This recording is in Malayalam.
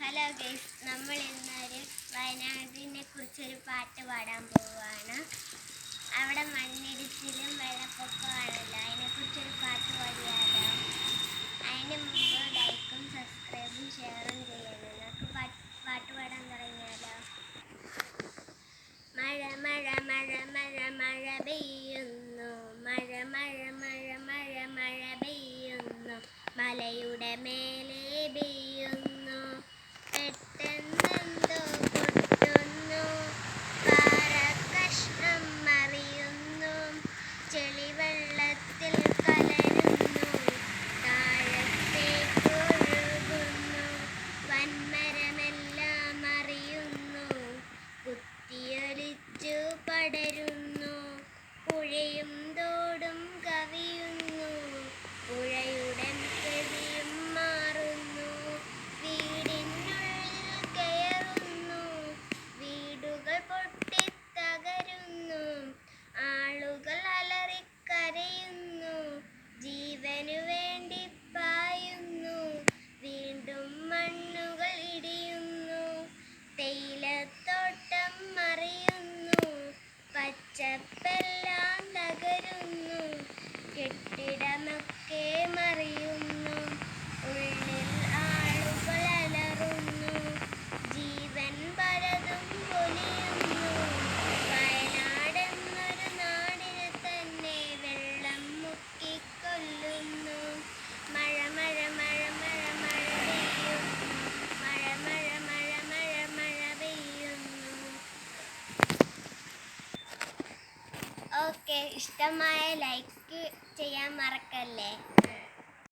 ഹലോ ഗൈസ്, നമ്മൾ ഇന്നൊരു വയനാടിനെ കുറിച്ചൊരു പാട്ട് പാടാൻ പോവുകയാണ്. അവിടെ മണ്ണിടിച്ചിലും വെള്ളപ്പൊക്കമാണല്ലോ, അതിനെക്കുറിച്ചൊരു പാട്ട് പാടിയാലോ? അതിന് മുമ്പ് ലൈക്കും സബ്സ്ക്രൈബും ഷെയറും ചെയ്യണം. നമുക്ക് പാട്ട് പാടാൻ തുടങ്ങിയാലോ? മഴ മഴ മഴ മഴ മഴ പെയ്യുന്നു, മഴ മഴ മഴ മഴ മഴ പെയ്യുന്നു, മലയുടെ മേലെ പെയ്യുന്നു, പെട്ടെന്നെന്തോ പൊട്ടുന്നു, പാറ കഷ്ണം മറിയുന്നു, ചെളിവെള്ളത്തിൽ കലരുന്നു, താഴത്തേക്കൊഴുകുന്നു, വൻമരമെല്ലാം അറിയുന്നു, കുത്തിയൊലിച്ചു പടരുന്നു, പുഴയും തോടും കവിയുന്നു, പുഴയുടെ ചെവിയും മാറുന്നു, വീടിനുള്ളിൽ കയറുന്നു, വീടുകൾ പൊട്ടിത്തകരുന്നു, ആളുകൾ അലറിക്കരയുന്നു, ജീവനു വേണ്ടി പായുന്നു, വീണ്ടും മണ്ണുകൾ ഇടിയുന്നു, തേയിലത്തോട്ടം മറിയുന്നു, പച്ചപ്പെല്ലാം തകരുന്നു, കെട്ടിടമൊക്കെ മറിയുന്നു, ഉള്ളിൽ ആളുകൾ അലറുന്നു, ജീവൻ പലതും പൊലിയുന്നു, വയനാടെന്നൊരു നാടിനെ തന്നെ വെള്ളം മുക്കിക്കൊല്ലുന്നു, മഴ മഴ മഴ മഴ മഴ പെയ്യുന്നു, മഴ മഴ മഴ മഴ മഴ പെയ്യുന്നു. ഓക്കെ, ഇഷ്ടമായ ലൈക്ക് ചെയ്യാൻ മറക്കല്ലേ.